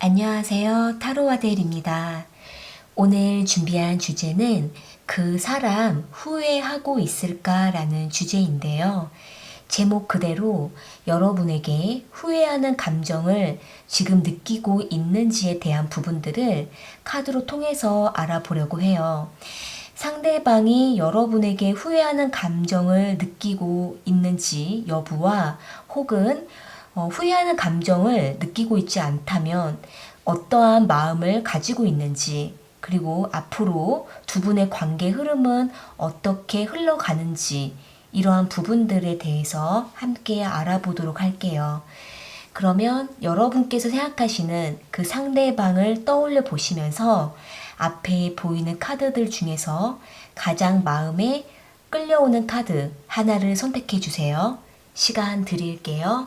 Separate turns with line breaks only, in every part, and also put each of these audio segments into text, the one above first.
안녕하세요. 타로아델입니다. 오늘 준비한 주제는 그 사람 후회하고 있을까라는 주제인데요. 제목 그대로 여러분에게 후회하는 감정을 지금 느끼고 있는지에 대한 부분들을 카드로 통해서 알아보려고 해요. 상대방이 여러분에게 후회하는 감정을 느끼고 있는지 여부와 혹은 후회하는 감정을 느끼고 있지 않다면 어떠한 마음을 가지고 있는지, 그리고 앞으로 두 분의 관계 흐름은 어떻게 흘러가는지, 이러한 부분들에 대해서 함께 알아보도록 할게요. 그러면 여러분께서 생각하시는 그 상대방을 떠올려 보시면서 앞에 보이는 카드들 중에서 가장 마음에 끌려오는 카드 하나를 선택해 주세요. 시간 드릴게요.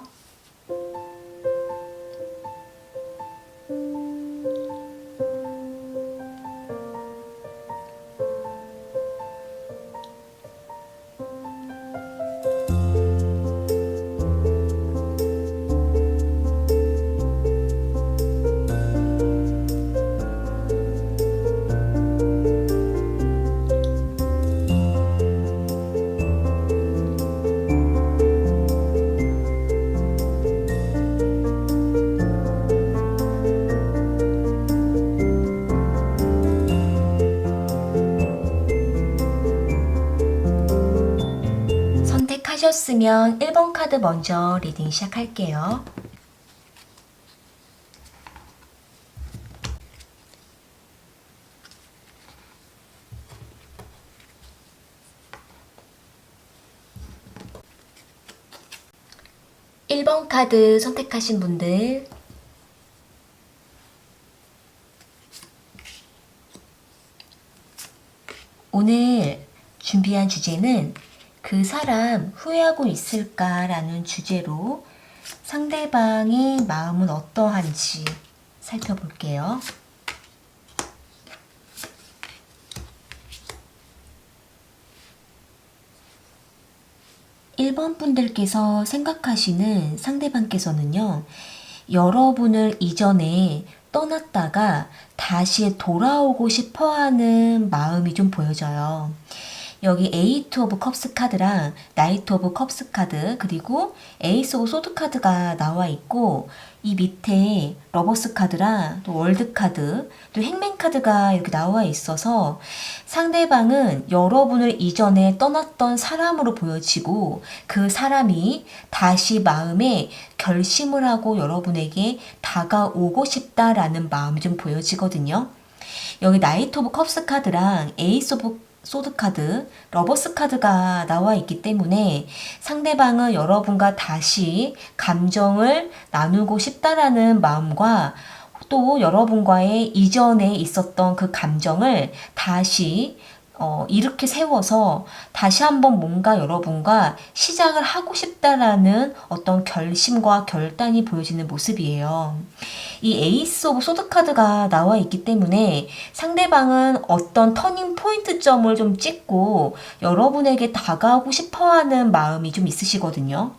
선택하셨으면 1번 카드 먼저 리딩 시작할게요. (1번) 카드 선택하신 분들, 오늘 준비한 주제는 그 사람 후회하고 있을까라는 주제로 상대방의 마음은 어떠한지 살펴볼게요. (1번) 분들께서 생각하시는 상대방께서는요, 여러분을 이전에 떠났다가 다시 돌아오고 싶어 하는 마음이 좀 보여져요. 여기 에이트 오브 컵스 카드랑 나이트 오브 컵스 카드, 그리고 에이스 오브 소드 카드가 나와 있고, 이 밑에 러버스 카드랑 또 월드 카드, 또 행맨 카드가 이렇게 나와 있어서 상대방은 여러분을 이전에 떠났던 사람으로 보여지고, 그 사람이 다시 마음에 결심을 하고 여러분에게 다가오고 싶다라는 마음이 좀 보여지거든요. 여기 나이트 오브 컵스 카드랑 에이스 오브 소드 카드, 러버스 카드가 나와 있기 때문에 상대방은 여러분과 다시 감정을 나누고 싶다라는 마음과 또 여러분과의 이전에 있었던 그 감정을 다시 이렇게 세워서 다시 한번 뭔가 여러분과 시작을 하고 싶다라는 어떤 결심과 결단이 보여지는 모습이에요. 이 에이스 오브 소드 카드가 나와 있기 때문에 상대방은 어떤 터닝 포인트 점을 좀 찍고 여러분에게 다가오고 싶어하는 마음이 좀 있으시거든요.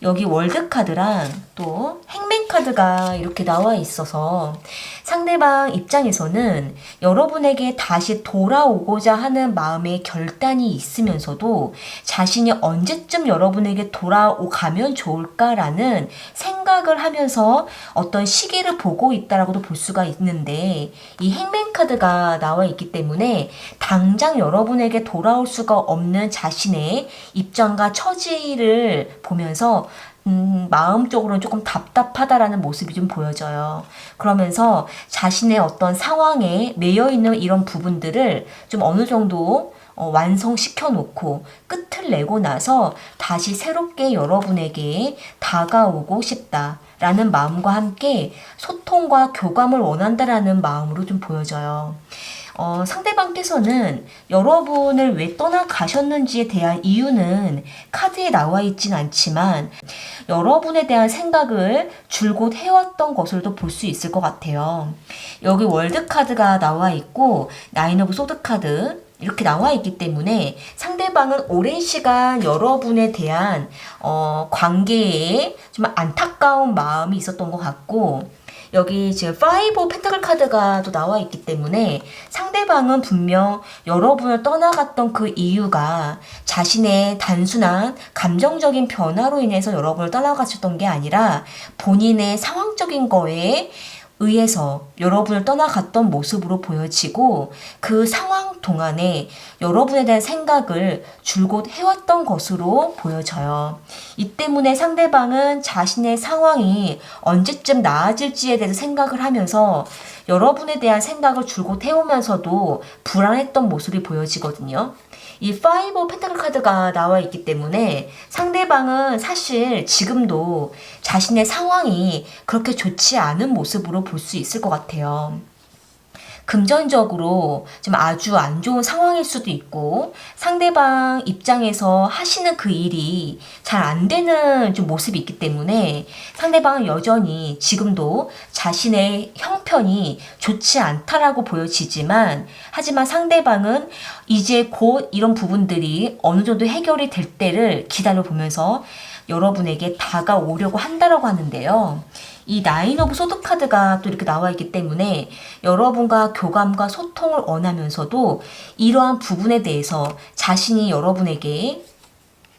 여기 월드 카드랑 또 행맨 카드가 이렇게 나와 있어서 상대방 입장에서는 여러분에게 다시 돌아오고자 하는 마음의 결단이 있으면서도 자신이 언제쯤 여러분에게 돌아가면 좋을까라는 생각을 하면서 어떤 시기를 보고 있다라고도 볼 수가 있는데, 이 행맨 카드가 나와 있기 때문에 당장 여러분에게 돌아올 수가 없는 자신의 입장과 처지를 보면서 마음적으로는 조금 답답하다라는 모습이 좀 보여져요. 그러면서 자신의 어떤 상황에 매여있는 이런 부분들을 좀 어느 정도 완성시켜 놓고 끝을 내고 나서 다시 새롭게 여러분에게 다가오고 싶다라는 마음과 함께 소통과 교감을 원한다라는 마음으로 좀 보여져요. 상대방께서는 여러분을 왜 떠나가셨는지에 대한 이유는 카드에 나와 있진 않지만 여러분에 대한 생각을 줄곧 해왔던 것으로도 볼 수 있을 것 같아요. 여기 월드 카드가 나와 있고 나인 오브 소드 카드 이렇게 나와 있기 때문에 상대방은 오랜 시간 여러분에 대한 관계에 좀 안타까운 마음이 있었던 것 같고, 여기 지금 5 펜타클 카드가 또 나와 있기 때문에 상대방은 분명 여러분을 떠나갔던 그 이유가 자신의 단순한 감정적인 변화로 인해서 여러분을 떠나가셨던 게 아니라 본인의 상황적인 거에 의해서 여러분을 떠나갔던 모습으로 보여지고 그 상황 동안에 여러분에 대한 생각을 줄곧 해왔던 것으로 보여져요. 이 때문에 상대방은 자신의 상황이 언제쯤 나아질지에 대해서 생각을 하면서 여러분에 대한 생각을 줄곧 해오면서도 불안했던 모습이 보여지거든요. 이 5 펜타클 카드가 나와 있기 때문에 상대방은 사실 지금도 자신의 상황이 그렇게 좋지 않은 모습으로 볼 수 있을 것 같아요. 금전적으로 좀 아주 안 좋은 상황일 수도 있고 상대방 입장에서 하시는 그 일이 잘 안 되는 좀 모습이 있기 때문에 상대방은 여전히 지금도 자신의 형편이 좋지 않다라고 보여지지만 하지만 상대방은 이제 곧 이런 부분들이 어느 정도 해결이 될 때를 기다려 보면서 여러분에게 다가오려고 한다라고 하는데요. 이 9 오브 소드 카드가 또 이렇게 나와 있기 때문에 여러분과 교감과 소통을 원하면서도 이러한 부분에 대해서 자신이 여러분에게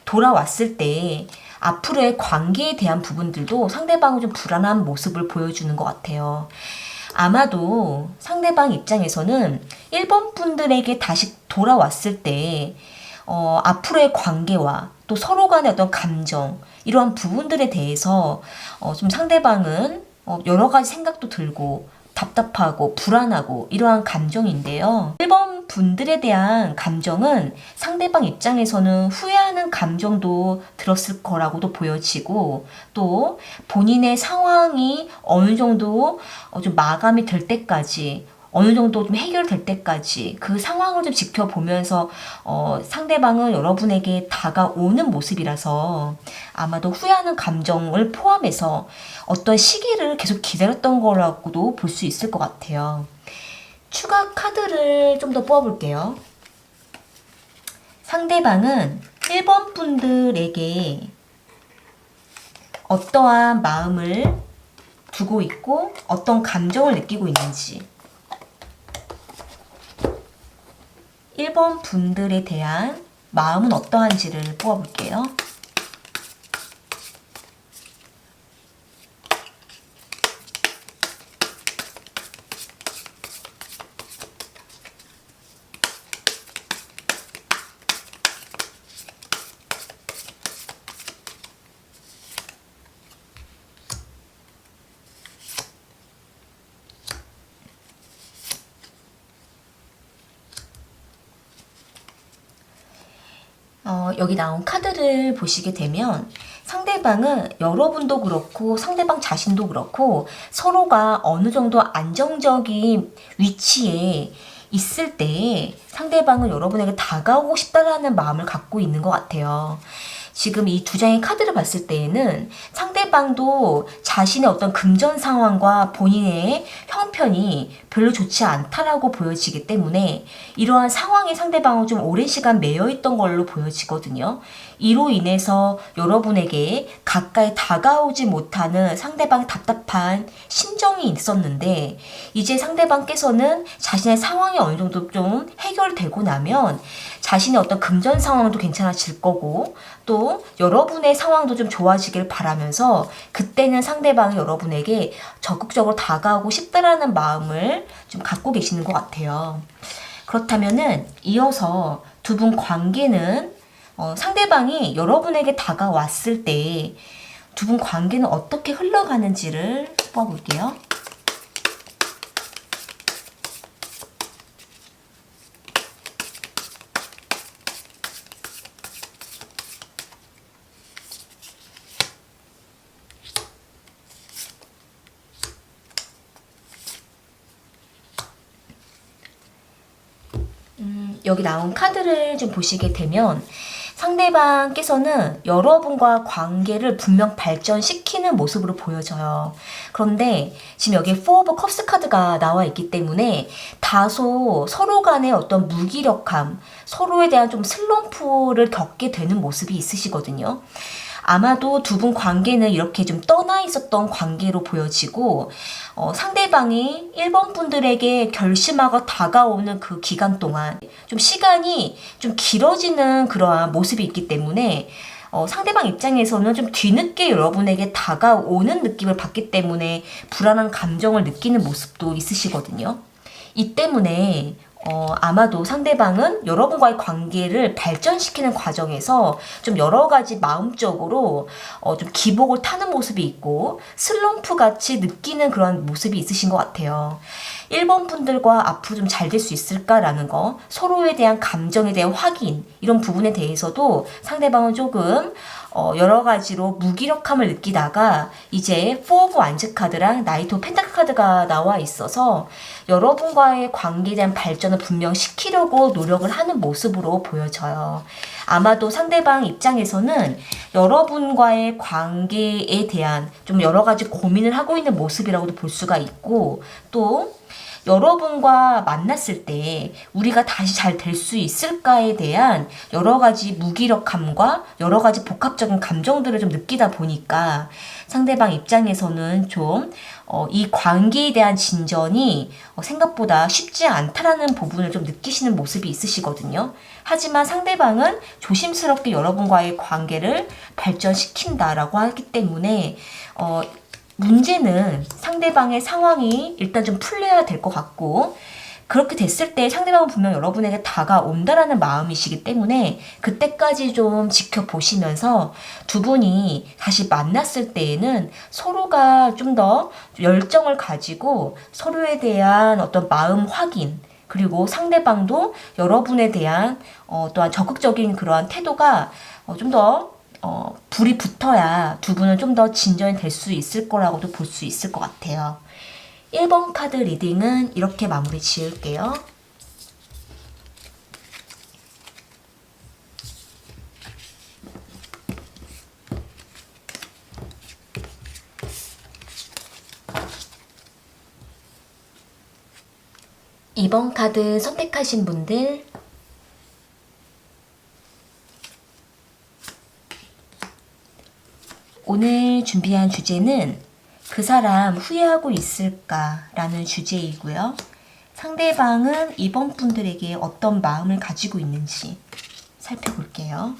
돌아왔을 때 앞으로의 관계에 대한 부분들도 상대방은 좀 불안한 모습을 보여주는 것 같아요. 아마도 상대방 입장에서는 1번 분들에게 다시 돌아왔을 때 앞으로의 관계와 또 서로 간의 어떤 감정 이러한 부분들에 대해서 좀 상대방은 여러 가지 생각도 들고 답답하고 불안하고 이러한 감정인데요. 1번 분들에 대한 감정은 상대방 입장에서는 후회하는 감정도 들었을 거라고도 보여지고 또 본인의 상황이 어느 정도 좀 마감이 될 때까지 어느 정도 좀 해결될 때까지 그 상황을 좀 지켜보면서 상대방은 여러분에게 다가오는 모습이라서 아마도 후회하는 감정을 포함해서 어떤 시기를 계속 기다렸던 거라고도 볼 수 있을 것 같아요. 추가 카드를 좀 더 뽑아볼게요. 상대방은 1번 분들에게 어떠한 마음을 두고 있고 어떤 감정을 느끼고 있는지 1번 분들에 대한 마음은 어떠한지를 뽑아볼게요. 여기 나온 카드를 보시게 되면 상대방은 여러분도 그렇고 상대방 자신도 그렇고 서로가 어느 정도 안정적인 위치에 있을 때 상대방은 여러분에게 다가오고 싶다라는 마음을 갖고 있는 것 같아요. 지금 이 두 장의 카드를 봤을 때에는 상대방도 자신의 어떤 금전 상황과 본인의 형편이 별로 좋지 않다라고 보여지기 때문에 이러한 상황에 상대방은 좀 오랜 시간 매여 있던 걸로 보여지거든요. 이로 인해서 여러분에게 가까이 다가오지 못하는 상대방의 답답한 심정이 있었는데 이제 상대방께서는 자신의 상황이 어느 정도 좀 해결되고 나면 자신의 어떤 금전 상황도 괜찮아질 거고 또 여러분의 상황도 좀 좋아지길 바라면서 그때는 상대방이 여러분에게 적극적으로 다가오고 싶다라는 마음을 좀 갖고 계시는 것 같아요. 그렇다면은 이어서 두 분 관계는 상대방이 여러분에게 다가왔을 때 두 분 관계는 어떻게 흘러가는지를 뽑아볼게요. 여기 나온 카드를 좀 보시게 되면 상대방께서는 여러분과 관계를 분명 발전시키는 모습으로 보여져요. 그런데 지금 여기 4 오브 컵스 카드가 나와 있기 때문에 다소 서로 간의 어떤 무기력함, 서로에 대한 좀 슬럼프를 겪게 되는 모습이 있으시거든요. 아마도 두 분 관계는 이렇게 좀 떠나 있었던 관계로 보여지고, 상대방이 1번 분들에게 결심하고 다가오는 그 기간 동안 좀 시간이 좀 길어지는 그러한 모습이 있기 때문에 상대방 입장에서는 좀 뒤늦게 여러분에게 다가오는 느낌을 받기 때문에 불안한 감정을 느끼는 모습도 있으시거든요. 이 때문에 아마도 상대방은 여러분과의 관계를 발전시키는 과정에서 좀 여러 가지 마음적으로 좀 기복을 타는 모습이 있고 슬럼프 같이 느끼는 그런 모습이 있으신 것 같아요. 1번 분들과 앞으로 좀 잘 될 수 있을까라는 거, 서로에 대한 감정에 대한 확인, 이런 부분에 대해서도 상대방은 조금 여러 가지로 무기력함을 느끼다가 이제 4 오브 완즈 카드랑 나이트 오브 펜타클 카드가 나와 있어서 여러분과의 관계에 대한 발전을 분명시키려고 노력을 하는 모습으로 보여져요. 아마도 상대방 입장에서는 여러분과의 관계에 대한 좀 여러 가지 고민을 하고 있는 모습이라고도 볼 수가 있고, 또 여러분과 만났을 때 우리가 다시 잘 될 수 있을까에 대한 여러 가지 무기력함과 여러 가지 복합적인 감정들을 좀 느끼다 보니까 상대방 입장에서는 좀 이 관계에 대한 진전이 생각보다 쉽지 않다라는 부분을 좀 느끼시는 모습이 있으시거든요. 하지만 상대방은 조심스럽게 여러분과의 관계를 발전시킨다라고 하기 때문에 문제는 상대방의 상황이 일단 좀 풀려야 될 것 같고, 그렇게 됐을 때 상대방은 분명 여러분에게 다가온다라는 마음이시기 때문에 그때까지 좀 지켜보시면서 두 분이 다시 만났을 때에는 서로가 좀 더 열정을 가지고 서로에 대한 어떤 마음 확인, 그리고 상대방도 여러분에 대한 또한 적극적인 그러한 태도가 좀 더 불이 붙어야 두 분은 좀 더 진전이 될 수 있을 거라고도 볼 수 있을 것 같아요. 1번 카드 리딩은 이렇게 마무리 지을게요. 이번 카드 선택하신 분들 오늘 준비한 주제는 그 사람 후회하고 있을까라는 주제이고요. 상대방은 이번 분들에게 어떤 마음을 가지고 있는지 살펴볼게요.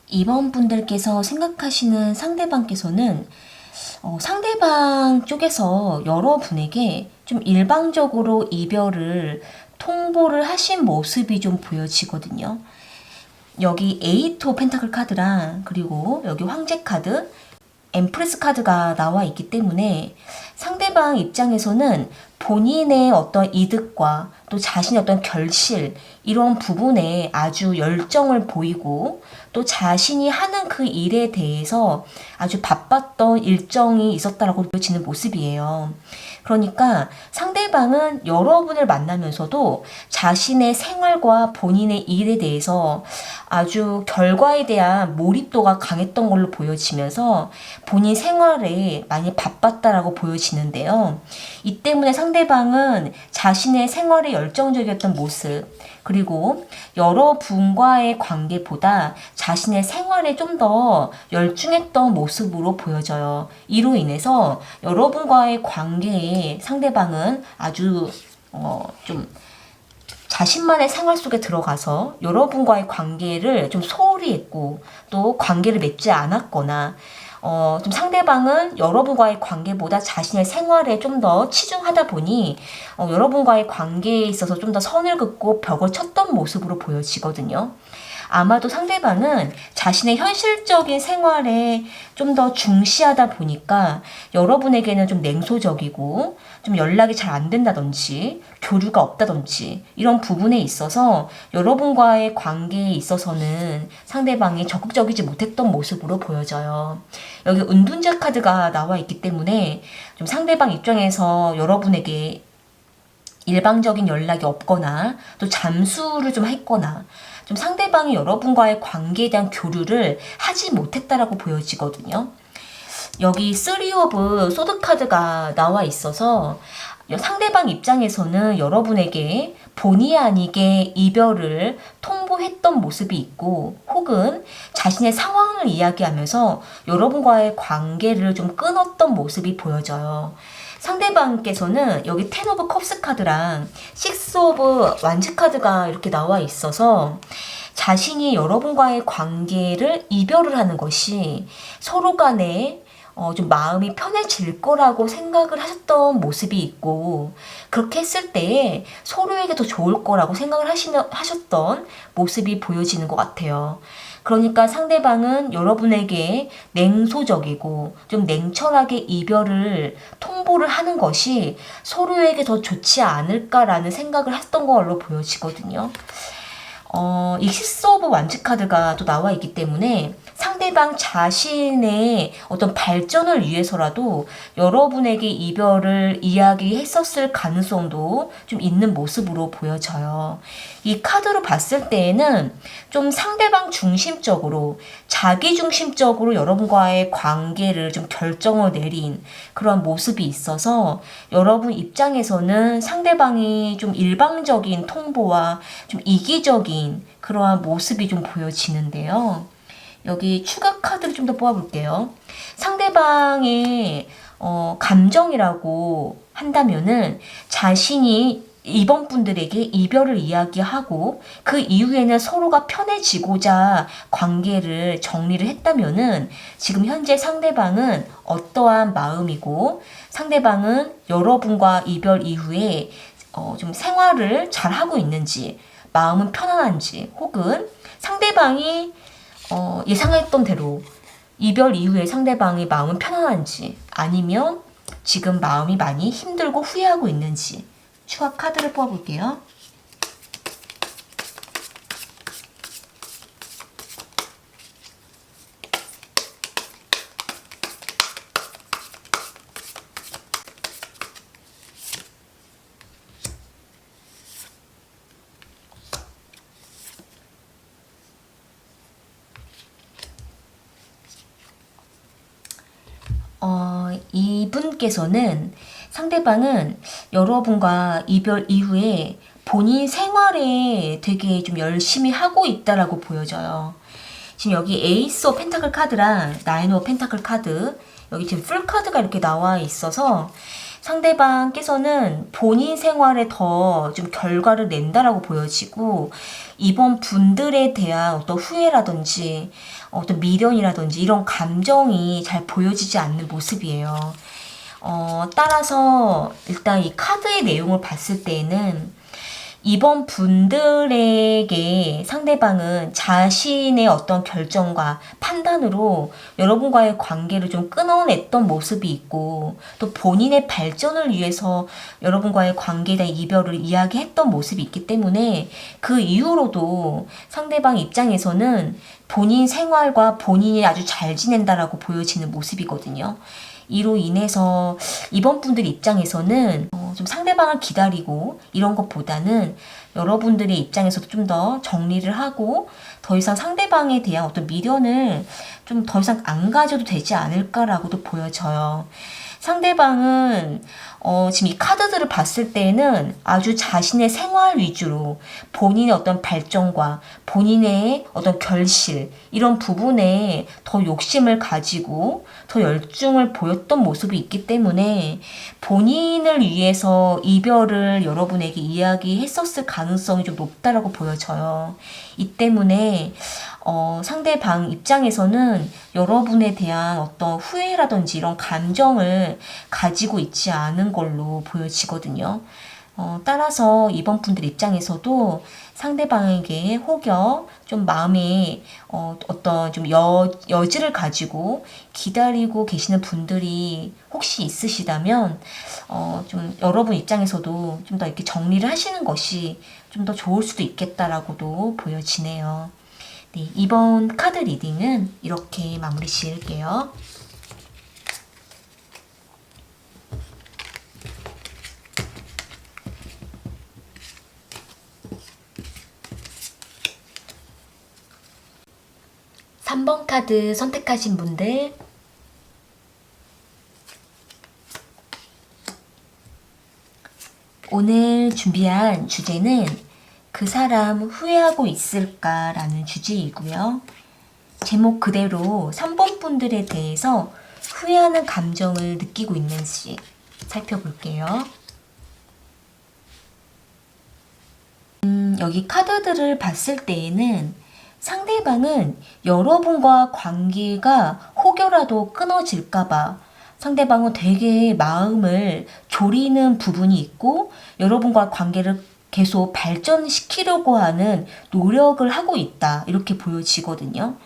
이번 분들께서 생각하시는 상대방께서는 상대방 쪽에서 여러분에게 좀 일방적으로 이별을 통보를 하신 모습이 좀 보여지거든요. 여기 에이트 오브 펜타클 카드랑 그리고 여기 황제 카드, 엠프레스 카드가 나와 있기 때문에 상대방 입장에서는 본인의 어떤 이득과 또 자신의 어떤 결실, 이런 부분에 아주 열정을 보이고 또 자신이 하는 그 일에 대해서 아주 바빴던 일정이 있었다라고 보여지는 모습이에요. 그러니까 상대방은 여러분을 만나면서도 자신의 생활과 본인의 일에 대해서 아주 결과에 대한 몰입도가 강했던 걸로 보여지면서 본인 생활에 많이 바빴다라고 보여지는데요. 이 때문에 상대방은 자신의 생활에 열정적이었던 모습, 그리고 여러분과의 관계보다 자신의 생활에 좀 더 열중했던 모습으로 보여져요. 이로 인해서 여러분과의 관계에 상대방은 아주 좀 자신만의 생활 속에 들어가서 여러분과의 관계를 좀 소홀히 했고 또 관계를 맺지 않았거나 좀 상대방은 여러분과의 관계보다 자신의 생활에 좀 더 치중하다 보니 여러분과의 관계에 있어서 좀 더 선을 긋고 벽을 쳤던 모습으로 보여지거든요. 아마도 상대방은 자신의 현실적인 생활에 좀 더 중시하다 보니까 여러분에게는 좀 냉소적이고 좀 연락이 잘 안 된다든지 교류가 없다든지 이런 부분에 있어서 여러분과의 관계에 있어서는 상대방이 적극적이지 못했던 모습으로 보여져요. 여기 은둔자 카드가 나와 있기 때문에 좀 상대방 입장에서 여러분에게 일방적인 연락이 없거나 또 잠수를 좀 했거나 좀 상대방이 여러분과의 관계에 대한 교류를 하지 못했다라고 보여지거든요. 여기 3 오브 소드 카드가 나와 있어서 상대방 입장에서는 여러분에게 본의 아니게 이별을 통보했던 모습이 있고, 혹은 자신의 상황을 이야기하면서 여러분과의 관계를 좀 끊었던 모습이 보여져요. 상대방께서는 여기 텐 오브 컵스 카드랑 식스 오브 완즈 카드가 이렇게 나와 있어서 자신이 여러분과의 관계를 이별을 하는 것이 서로 간에 좀 마음이 편해질 거라고 생각을 하셨던 모습이 있고, 그렇게 했을 때 서로에게 더 좋을 거라고 생각을 하셨던 모습이 보여지는 것 같아요. 그러니까 상대방은 여러분에게 냉소적이고 좀 냉철하게 이별을 통보를 하는 것이 서로에게 더 좋지 않을까라는 생각을 했던 걸로 보여지거든요. 이 시스 오브 완즈 카드가 또 나와 있기 때문에 상대방 자신의 어떤 발전을 위해서라도 여러분에게 이별을 이야기했었을 가능성도 좀 있는 모습으로 보여져요. 이 카드로 봤을 때에는 좀 상대방 중심적으로, 자기 중심적으로 여러분과의 관계를 좀 결정을 내린 그런 모습이 있어서 여러분 입장에서는 상대방이 좀 일방적인 통보와 좀 이기적인 그러한 모습이 좀 보여지는데요. 여기 추가 카드를 좀 더 뽑아볼게요. 상대방의 감정이라고 한다면은 자신이 이번 분들에게 이별을 이야기하고 그 이후에는 서로가 편해지고자 관계를 정리를 했다면은 지금 현재 상대방은 어떠한 마음이고, 상대방은 여러분과 이별 이후에 좀 생활을 잘 하고 있는지, 마음은 편안한지, 혹은 상대방이 예상했던 대로 이별 이후에 상대방의 마음은 편안한지, 아니면 지금 마음이 많이 힘들고 후회하고 있는지 추가 카드를 뽑아볼게요. 이분께서는 상대방은 여러분과 이별 이후에 본인 생활에 되게 좀 열심히 하고 있다라고 보여져요. 지금 여기 에이스 오브 펜타클 카드랑 나인 오브 펜타클 카드, 여기 지금 풀 카드가 이렇게 나와 있어서 상대방께서는 본인 생활에 더 좀 결과를 낸다라고 보여지고, 이번 분들에 대한 어떤 후회라든지 어떤 미련이라든지 이런 감정이 잘 보여지지 않는 모습이에요. 따라서 일단 이 카드의 내용을 봤을 때에는 이번 분들에게 상대방은 자신의 어떤 결정과 판단으로 여러분과의 관계를 좀 끊어냈던 모습이 있고, 또 본인의 발전을 위해서 여러분과의 관계에 대한 이별을 이야기했던 모습이 있기 때문에 그 이후로도 상대방 입장에서는 본인 생활과 본인이 아주 잘 지낸다라고 보여지는 모습이거든요. 이로 인해서 이번 분들 입장에서는 좀 상대방을 기다리고 이런 것보다는 여러분들의 입장에서도 좀 더 정리를 하고 더 이상 상대방에 대한 어떤 미련을 좀 더 이상 안 가져도 되지 않을까라고도 보여져요. 상대방은 지금 이 카드들을 봤을 때는 아주 자신의 생활 위주로 본인의 어떤 발전과 본인의 어떤 결실, 이런 부분에 더 욕심을 가지고 더 열중을 보였던 모습이 있기 때문에 본인을 위해서 이별을 여러분에게 이야기했었을 가능성이 좀 높다라고 보여져요. 이 때문에 상대방 입장에서는 여러분에 대한 어떤 후회라든지 이런 감정을 가지고 있지 않은 걸로 보여지거든요. 따라서 이번 분들 입장에서도 상대방에게 혹여 좀 마음에 어떤 좀 여지를 가지고 기다리고 계시는 분들이 혹시 있으시다면 좀 여러분 입장에서도 좀 더 이렇게 정리를 하시는 것이 좀 더 좋을 수도 있겠다라고도 보여지네요. 네, 이번 카드 리딩은 이렇게 마무리 지을게요. 삼 번 카드 선택하신 분들, 오늘 준비한 주제는 그 사람 후회하고 있을까라는 주제이고요. 제목 그대로 3번 분들에 대해서 후회하는 감정을 느끼고 있는지 살펴볼게요. 여기 카드들을 봤을 때에는 상대방은 여러분과 관계가 혹여라도 끊어질까봐 상대방은 되게 마음을 졸이는 부분이 있고 여러분과 관계를 계속 발전시키려고 하는 노력을 하고 있다. 이렇게 보여지거든요.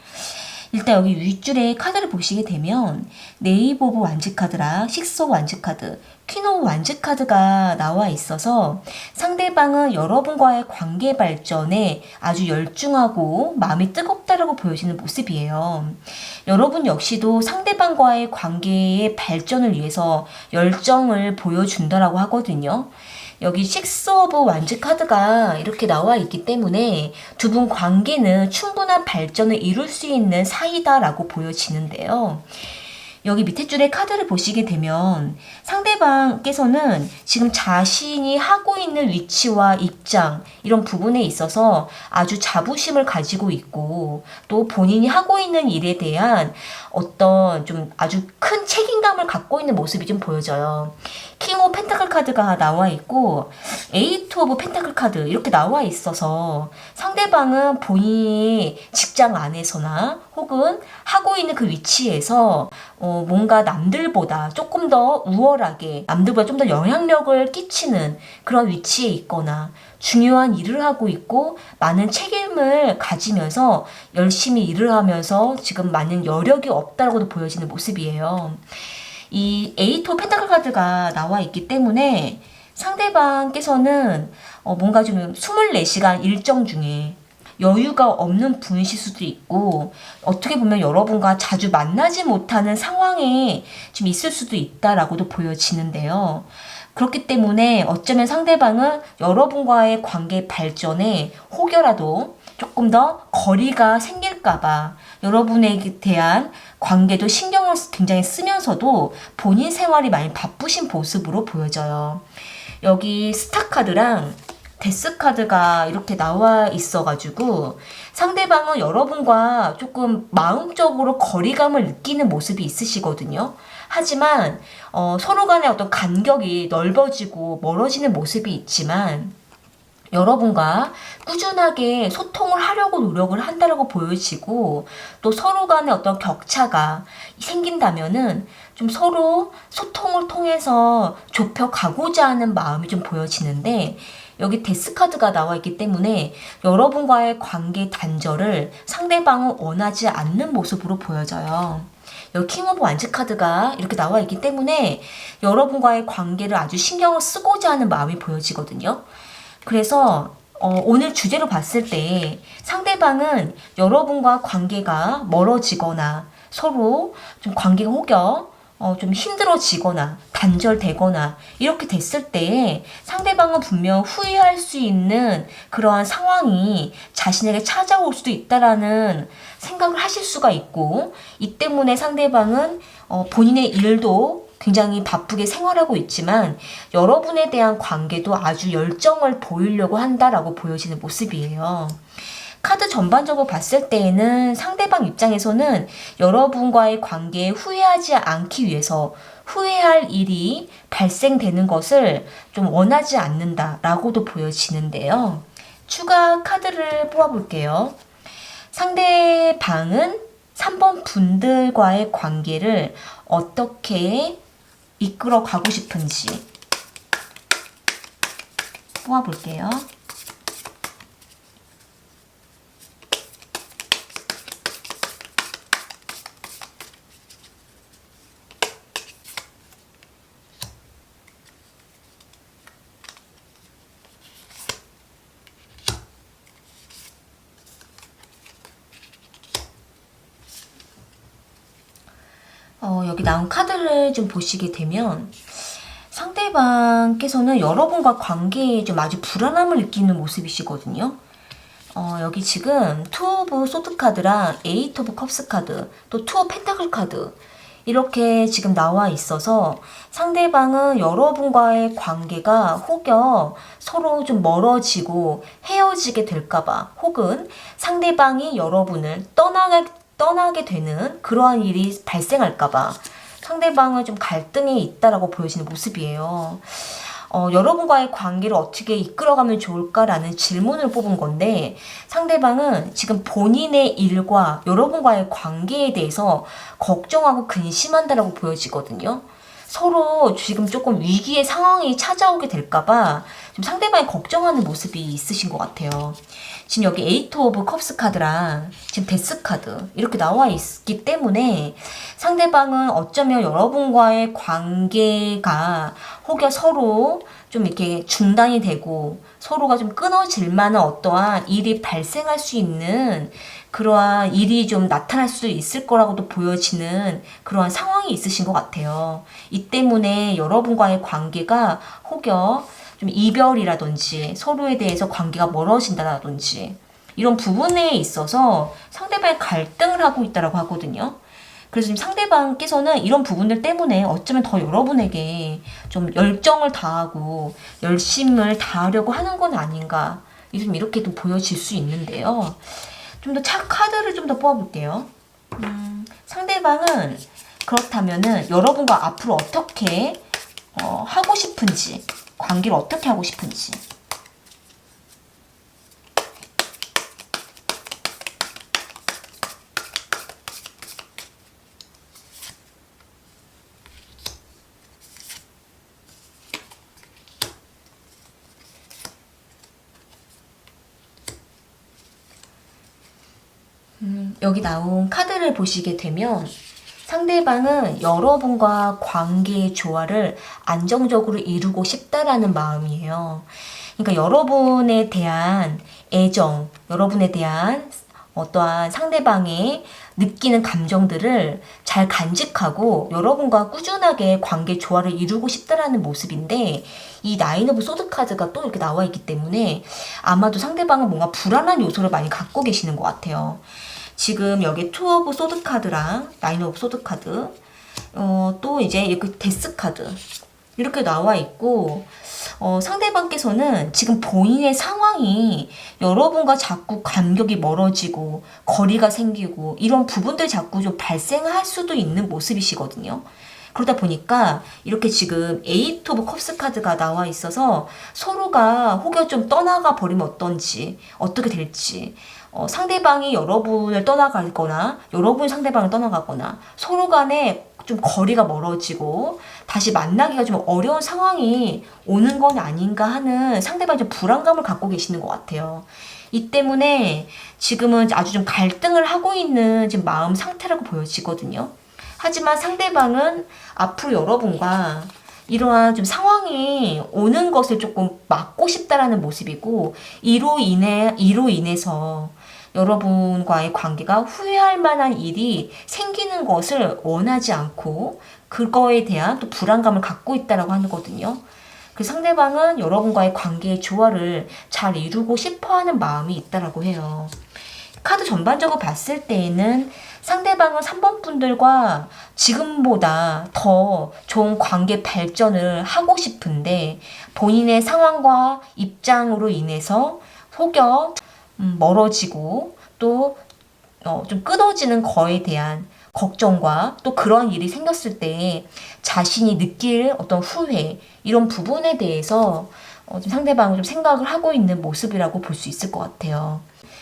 일단 여기 윗줄에 카드를 보시게 되면 네이브 오브 완즈 카드랑 식스 오브 완즈 카드, 퀸 오브 완즈 카드가 나와 있어서 상대방은 여러분과의 관계 발전에 아주 열중하고 마음이 뜨겁다라고 보여지는 모습이에요. 여러분 역시도 상대방과의 관계의 발전을 위해서 열정을 보여준다라고 하거든요. 여기 식스 오브 완즈 카드가 이렇게 나와 있기 때문에 두 분 관계는 충분한 발전을 이룰 수 있는 사이다라고 보여지는데요. 여기 밑에 줄에 카드를 보시게 되면 상대방께서는 지금 자신이 하고 있는 위치와 입장 이런 부분에 있어서 아주 자부심을 가지고 있고 또 본인이 하고 있는 일에 대한 어떤 좀 아주 큰 책임감을 갖고 있는 모습이 좀 보여져요. 킹 오브 펜타클 카드가 나와 있고 에이트 오브 펜타클 카드 이렇게 나와 있어서 상대방은 본인이 직장 안에서나 혹은 하고 있는 그 위치에서 뭔가 남들보다 조금 더 우월하게 남들보다 좀 더 영향력을 끼치는 그런 위치에 있거나 중요한 일을 하고 있고 많은 책임을 가지면서 열심히 일을 하면서 지금 많은 여력이 없다고도 보여지는 모습이에요. 이 에이트 오브 펜타클 카드가 나와 있기 때문에 상대방께서는 뭔가 좀 24시간 일정 중에 여유가 없는 분이실 수도 있고 어떻게 보면 여러분과 자주 만나지 못하는 상황에 좀 있을 수도 있다라고도 보여지는데요. 그렇기 때문에 어쩌면 상대방은 여러분과의 관계 발전에 혹여라도 조금 더 거리가 생길까봐 여러분에 대한 관계도 신경을 굉장히 쓰면서도 본인 생활이 많이 바쁘신 모습으로 보여져요. 여기 스타 카드랑 데스 카드가 이렇게 나와 있어가지고 상대방은 여러분과 조금 마음적으로 거리감을 느끼는 모습이 있으시거든요. 하지만 서로 간의 어떤 간격이 넓어지고 멀어지는 모습이 있지만 여러분과 꾸준하게 소통을 하려고 노력을 한다라고 보여지고 또 서로 간의 어떤 격차가 생긴다면은 좀 서로 소통을 통해서 좁혀가고자 하는 마음이 좀 보여지는데 여기 데스 카드가 나와 있기 때문에 여러분과의 관계 단절을 상대방은 원하지 않는 모습으로 보여져요. 여기 킹 오브 완즈 카드가 이렇게 나와 있기 때문에 여러분과의 관계를 아주 신경을 쓰고자 하는 마음이 보여지거든요. 그래서 오늘 주제로 봤을 때 상대방은 여러분과 관계가 멀어지거나 서로 좀 관계가 혹여 좀 힘들어지거나 단절되거나 이렇게 됐을 때 상대방은 분명 후회할 수 있는 그러한 상황이 자신에게 찾아올 수도 있다라는 생각을 하실 수가 있고 이 때문에 상대방은 본인의 일도 굉장히 바쁘게 생활하고 있지만 여러분에 대한 관계도 아주 열정을 보이려고 한다라고 보여지는 모습이에요. 카드 전반적으로 봤을 때에는 상대방 입장에서는 여러분과의 관계에 후회하지 않기 위해서 후회할 일이 발생되는 것을 좀 원하지 않는다라고도 보여지는데요. 추가 카드를 뽑아볼게요. 상대방은 3번 분들과의 관계를 어떻게 이끌어 가고 싶은지 뽑아볼게요. 여기 나온 카드를 좀 보시게 되면 상대방께서는 여러분과 관계에 좀 아주 불안함을 느끼는 모습이시거든요. 여기 지금 투 오브 소드 카드랑 에이트 오브 컵스 카드, 또 투 오브 펜타클 카드 이렇게 지금 나와 있어서 상대방은 여러분과의 관계가 혹여 서로 좀 멀어지고 헤어지게 될까봐 혹은 상대방이 여러분을 떠나게 되는 그러한 일이 발생할까봐 상대방은 좀 갈등이 있다라고 보여지는 모습이에요. 여러분과의 관계를 어떻게 이끌어가면 좋을까라는 질문을 뽑은 건데 상대방은 지금 본인의 일과 여러분과의 관계에 대해서 걱정하고 근심한다라고 보여지거든요. 서로 지금 조금 위기의 상황이 찾아오게 될까봐 좀 상대방이 걱정하는 모습이 있으신 것 같아요. 지금 여기 에이트 오브 컵스 카드랑 지금 데스 카드 이렇게 나와 있기 때문에 상대방은 어쩌면 여러분과의 관계가 혹여 서로 좀 이렇게 중단이 되고 서로가 좀 끊어질 만한 어떠한 일이 발생할 수 있는 그러한 일이 좀 나타날 수 있을 거라고도 보여지는 그러한 상황이 있으신 것 같아요. 이 때문에 여러분과의 관계가 혹여 좀 이별이라든지 서로에 대해서 관계가 멀어진다라든지 이런 부분에 있어서 상대방이 갈등을 하고 있다라고 하거든요. 그래서 지금 상대방께서는 이런 부분들 때문에 어쩌면 더 여러분에게 좀 열정을 다하고 열심을 다하려고 하는 건 아닌가 좀 이렇게 좀 보여질 수 있는데요. 좀 더 카드를 좀 더 뽑아볼게요. 상대방은 그렇다면은 여러분과 앞으로 어떻게 하고 싶은지 관계를 어떻게 하고 싶은지 여기 나온 카드를 보시게 되면 상대방은 여러분과 관계의 조화를 안정적으로 이루고 싶다라는 마음이에요. 그러니까 여러분에 대한 애정, 여러분에 대한 어떠한 상대방의 느끼는 감정들을 잘 간직하고 여러분과 꾸준하게 관계 조화를 이루고 싶다라는 모습인데 이 나인 오브 소드 카드가 또 이렇게 나와 있기 때문에 아마도 상대방은 뭔가 불안한 요소를 많이 갖고 계시는 것 같아요. 지금 여기 투 오브 소드 카드랑 나인 오브 소드 카드 또 이제 이렇게 데스 카드 이렇게 나와 있고 상대방께서는 지금 본인의 상황이 여러분과 자꾸 간격이 멀어지고 거리가 생기고 이런 부분들 자꾸 좀 발생할 수도 있는 모습이시거든요. 그러다 보니까 이렇게 지금 에이트 오브 컵스 카드가 나와 있어서 서로가 혹여 좀 떠나가 버리면 어떤지 어떻게 될지 상대방이 여러분을 떠나가거나 여러분이 상대방을 떠나가거나 서로 간에 좀 거리가 멀어지고 다시 만나기가 좀 어려운 상황이 오는 건 아닌가 하는 상대방이 좀 불안감을 갖고 계시는 것 같아요. 이 때문에 지금은 아주 좀 갈등을 하고 있는 지금 마음 상태라고 보여지거든요. 하지만 상대방은 앞으로 여러분과 이러한 좀 상황이 오는 것을 조금 막고 싶다라는 모습이고 이로 인해서 여러분과의 관계가 후회할 만한 일이 생기는 것을 원하지 않고 그거에 대한 또 불안감을 갖고 있다라고 하거든요. 그 상대방은 여러분과의 관계의 조화를 잘 이루고 싶어하는 마음이 있다라고 해요. 카드 전반적으로 봤을 때에는 상대방은 3번 분들과 지금보다 더 좋은 관계 발전을 하고 싶은데 본인의 상황과 입장으로 인해서 혹여 멀어지고 또 좀 끊어지는 거에 대한 걱정과 또 그런 일이 생겼을 때 자신이 느낄 어떤 후회 이런 부분에 대해서 좀 상대방을 좀 생각을 하고 있는 모습이라고 볼 수 있을 것 같아요.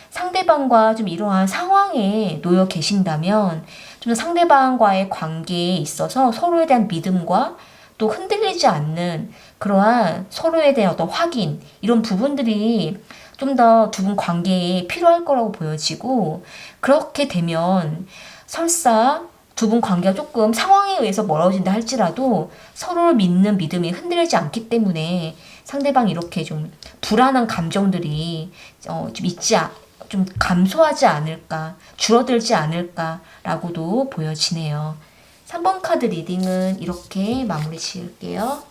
상대방과 좀 이러한 상황에 놓여 계신다면 좀 상대방과의 관계에 있어서 서로에 대한 믿음과 또 흔들리지 않는 그러한 서로에 대한 어떤 확인 이런 부분들이 좀 더 두 분 관계에 필요할 거라고 보여지고 그렇게 되면 설사 두 분 관계가 조금 상황에 의해서 멀어진다 할지라도 서로를 믿는 믿음이 흔들리지 않기 때문에 상대방이 이렇게 좀 불안한 감정들이 좀 감소하지 않을까, 줄어들지 않을까라고도 보여지네요. 3번 카드 리딩은 이렇게 마무리 지을게요.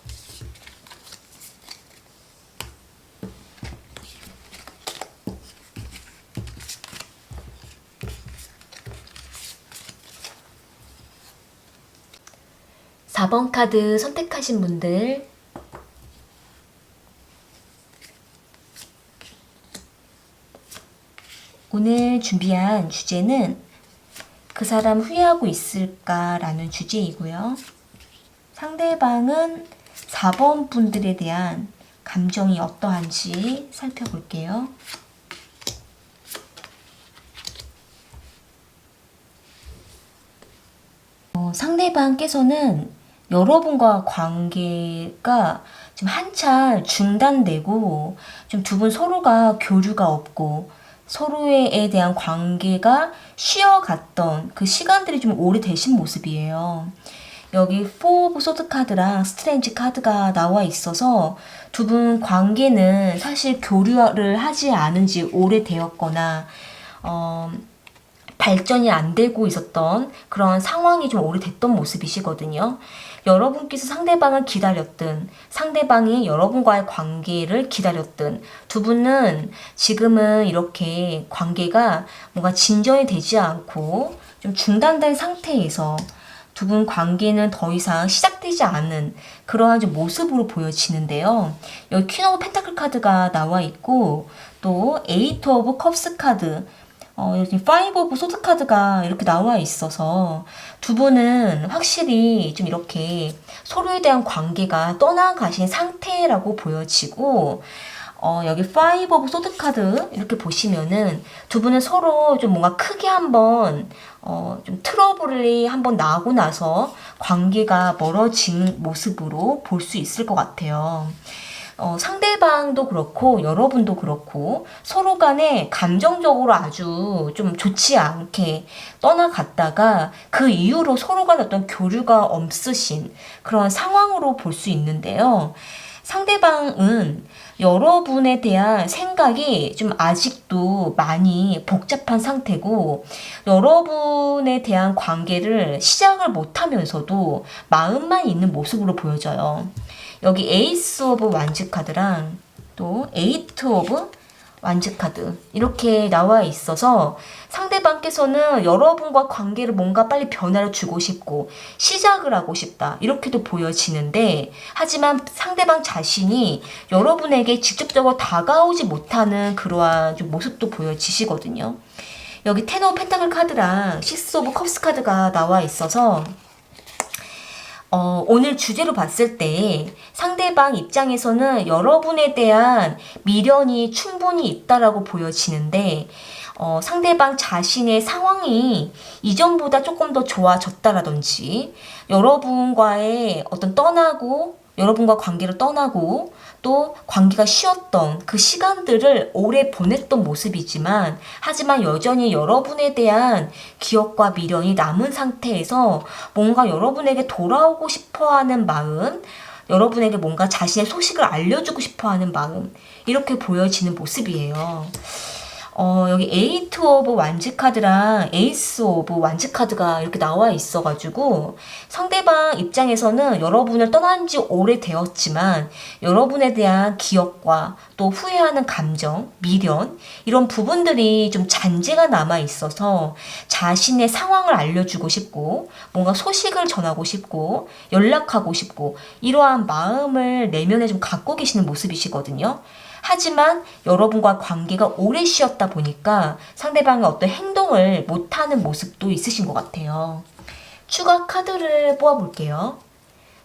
4번 카드 선택하신 분들 오늘 준비한 주제는 그 사람 후회하고 있을까라는 주제이고요. 상대방은 4번 분들에 대한 감정이 어떠한지 살펴볼게요. 상대방께서는 여러분과 관계가 좀 한참 중단되고 좀 두 분 서로가 교류가 없고 서로에 대한 관계가 쉬어갔던 그 시간들이 좀 오래되신 모습이에요. 여기 4 오브 소드 카드랑 스트레인지 카드가 나와 있어서 두 분 관계는 사실 교류를 하지 않은 지 오래되었거나 발전이 안 되고 있었던 그런 상황이 좀 오래됐던 모습이시거든요. 여러분께서 상대방을 기다렸든 상대방이 여러분과의 관계를 기다렸든 두 분은 지금은 이렇게 관계가 뭔가 진전이 되지 않고 좀 중단된 상태에서 두 분 관계는 더 이상 시작되지 않은 그러한 좀 모습으로 보여지는데요. 여기 퀸 오브 펜타클 카드가 나와 있고 또 에이트 오브 컵스 카드 여기 5 오브 소드 카드가 이렇게 나와 있어서 두 분은 확실히 좀 이렇게 서로에 대한 관계가 떠나가신 상태라고 보여지고 여기 5 오브 소드 카드 이렇게 보시면은 두 분은 서로 좀 뭔가 크게 한번 좀 트러블이 한번 나고 나서 관계가 멀어진 모습으로 볼 수 있을 것 같아요. 상대방도 그렇고 여러분도 그렇고 서로 간에 감정적으로 아주 좀 좋지 않게 떠나갔다가 그 이후로 서로 간에 어떤 교류가 없으신 그런 상황으로 볼 수 있는데요. 상대방은 여러분에 대한 생각이 좀 아직도 많이 복잡한 상태고 여러분에 대한 관계를 시작을 못하면서도 마음만 있는 모습으로 보여져요. 여기 에이스 오브 완즈 카드랑 또 에이트 오브 완즈 카드 이렇게 나와 있어서 상대방께서는 여러분과 관계를 뭔가 빨리 변화를 주고 싶고 시작을 하고 싶다 이렇게도 보여지는데 하지만 상대방 자신이 여러분에게 직접적으로 다가오지 못하는 그러한 좀 모습도 보여지시거든요. 여기 10 오브 펜타클 카드랑 6 오브 컵스 카드가 나와 있어서 오늘 주제로 봤을 때 상대방 입장에서는 여러분에 대한 미련이 충분히 있다라고 보여지는데 상대방 자신의 상황이 이전보다 조금 더 좋아졌다라든지 여러분과의 여러분과 관계를 떠나고 또 관계가 쉬었던 그 시간들을 오래 보냈던 모습이지만 하지만 여전히 여러분에 대한 기억과 미련이 남은 상태에서 뭔가 여러분에게 돌아오고 싶어하는 마음, 여러분에게 뭔가 자신의 소식을 알려주고 싶어하는 마음 이렇게 보여지는 모습이에요. 여기 에이트 오브 완즈 카드랑 에이스 오브 완즈 카드가 이렇게 나와 있어가지고 상대방 입장에서는 여러분을 떠난 지 오래되었지만 여러분에 대한 기억과 또 후회하는 감정, 미련 이런 부분들이 좀 잔재가 남아 있어서 자신의 상황을 알려주고 싶고 뭔가 소식을 전하고 싶고 연락하고 싶고 이러한 마음을 내면에 좀 갖고 계시는 모습이시거든요. 하지만 여러분과 관계가 오래 쉬었다 보니까 상대방의 어떤 행동을 못하는 모습도 있으신 것 같아요. 추가 카드를 뽑아볼게요.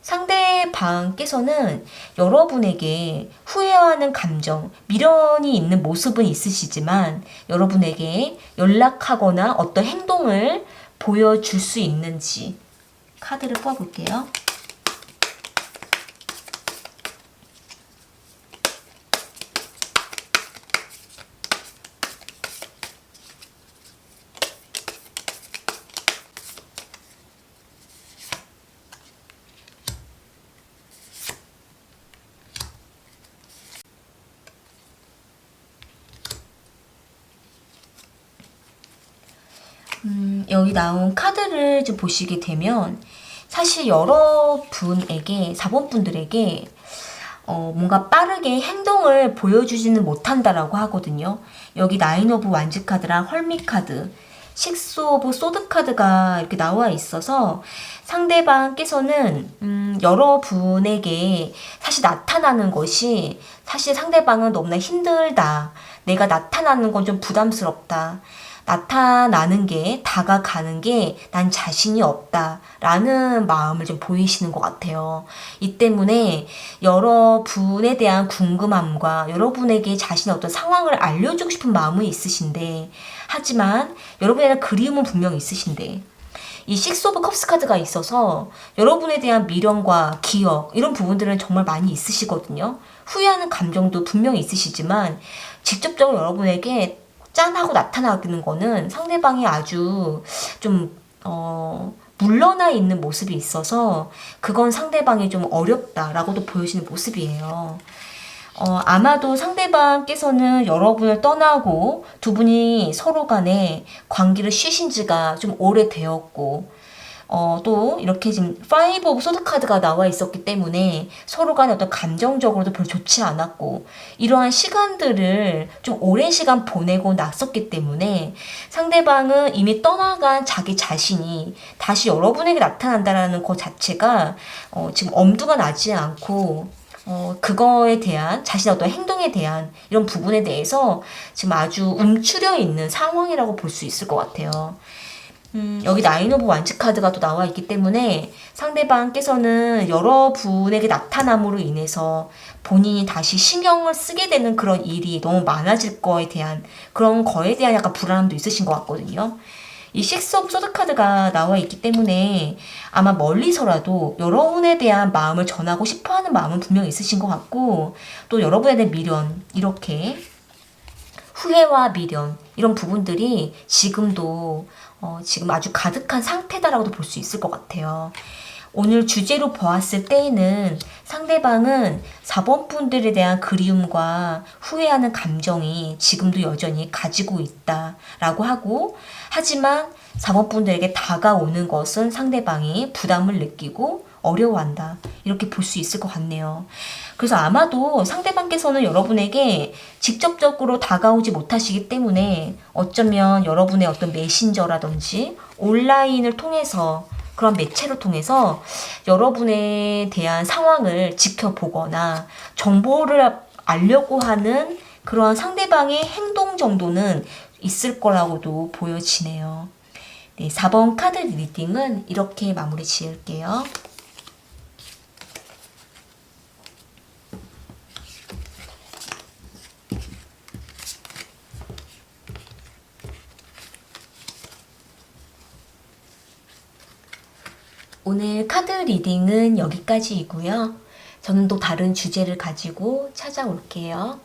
상대방께서는 여러분에게 후회하는 감정, 미련이 있는 모습은 있으시지만 여러분에게 연락하거나 어떤 행동을 보여줄 수 있는지 카드를 뽑아볼게요. 여기 나온 카드를 좀 보시게 되면 사실 여러분에게 4번 분들에게 뭔가 빠르게 행동을 보여주지는 못한다라고 하거든요. 여기 9 오브 완즈 카드랑 헐밋 카드 식스 오브 소드 카드가 이렇게 나와 있어서 상대방께서는 여러분에게 사실 나타나는 것이 사실 상대방은 너무나 힘들다. 내가 나타나는 건 좀 부담스럽다. 나타나는 게, 다가가는 게 난 자신이 없다. 라는 마음을 좀 보이시는 것 같아요. 이 때문에 여러분에 대한 궁금함과 여러분에게 자신의 어떤 상황을 알려주고 싶은 마음은 있으신데, 하지만 여러분에 대한 그리움은 분명히 있으신데, 이 식스 오브 컵스 카드가 있어서 여러분에 대한 미련과 기억 이런 부분들은 정말 많이 있으시거든요. 후회하는 감정도 분명히 있으시지만 직접적으로 여러분에게 짠 하고 나타나는 거는 상대방이 아주 좀 물러나 있는 모습이 있어서 그건 상대방이 좀 어렵다라고도 보여지는 모습이에요. 아마도 상대방께서는 여러분을 떠나고 두 분이 서로 간에 관계를 쉬신 지가 좀 오래되었고, 또 이렇게 지금 5 오브 소드 카드가 나와 있었기 때문에 서로 간에 어떤 감정적으로도 별로 좋지 않았고, 이러한 시간들을 좀 오랜 시간 보내고 났었기 때문에 상대방은 이미 떠나간 자기 자신이 다시 여러분에게 나타난다라는 것 자체가 지금 엄두가 나지 않고, 그거에 대한 자신의 어떤 행동에 대한 이런 부분에 대해서 지금 아주 움츠려 있는 상황이라고 볼 수 있을 것 같아요. 여기 나인 오브 완즈 카드가 또 나와 있기 때문에 상대방께서는 여러분에게 나타남으로 인해서 본인이 다시 신경을 쓰게 되는 그런 일이 너무 많아질 거에 대한 그런 거에 대한 약간 불안함도 있으신 것 같거든요. 이 식스 오브 소드 카드가 나와 있기 때문에 아마 멀리서라도 여러분에 대한 마음을 전하고 싶어하는 마음은 분명히 있으신 것 같고, 또 여러분에 대한 미련, 이렇게 후회와 미련 이런 부분들이 지금도 지금 아주 가득한 상태다라고도 볼 수 있을 것 같아요. 오늘 주제로 보았을 때에는 상대방은 4번 분들에 대한 그리움과 후회하는 감정이 지금도 여전히 가지고 있다라고 하고, 하지만 4번 분들에게 다가오는 것은 상대방이 부담을 느끼고 어려워한다. 이렇게 볼 수 있을 것 같네요. 그래서 아마도 상대방께서는 여러분에게 직접적으로 다가오지 못하시기 때문에 어쩌면 여러분의 어떤 메신저라든지 온라인을 통해서, 그런 매체를 통해서 여러분에 대한 상황을 지켜보거나 정보를 알려고 하는 그러한 상대방의 행동 정도는 있을 거라고도 보여지네요. 네, 4번 카드 리딩은 이렇게 마무리 지을게요. 오늘 카드 리딩은 여기까지이고요. 저는 또 다른 주제를 가지고 찾아올게요.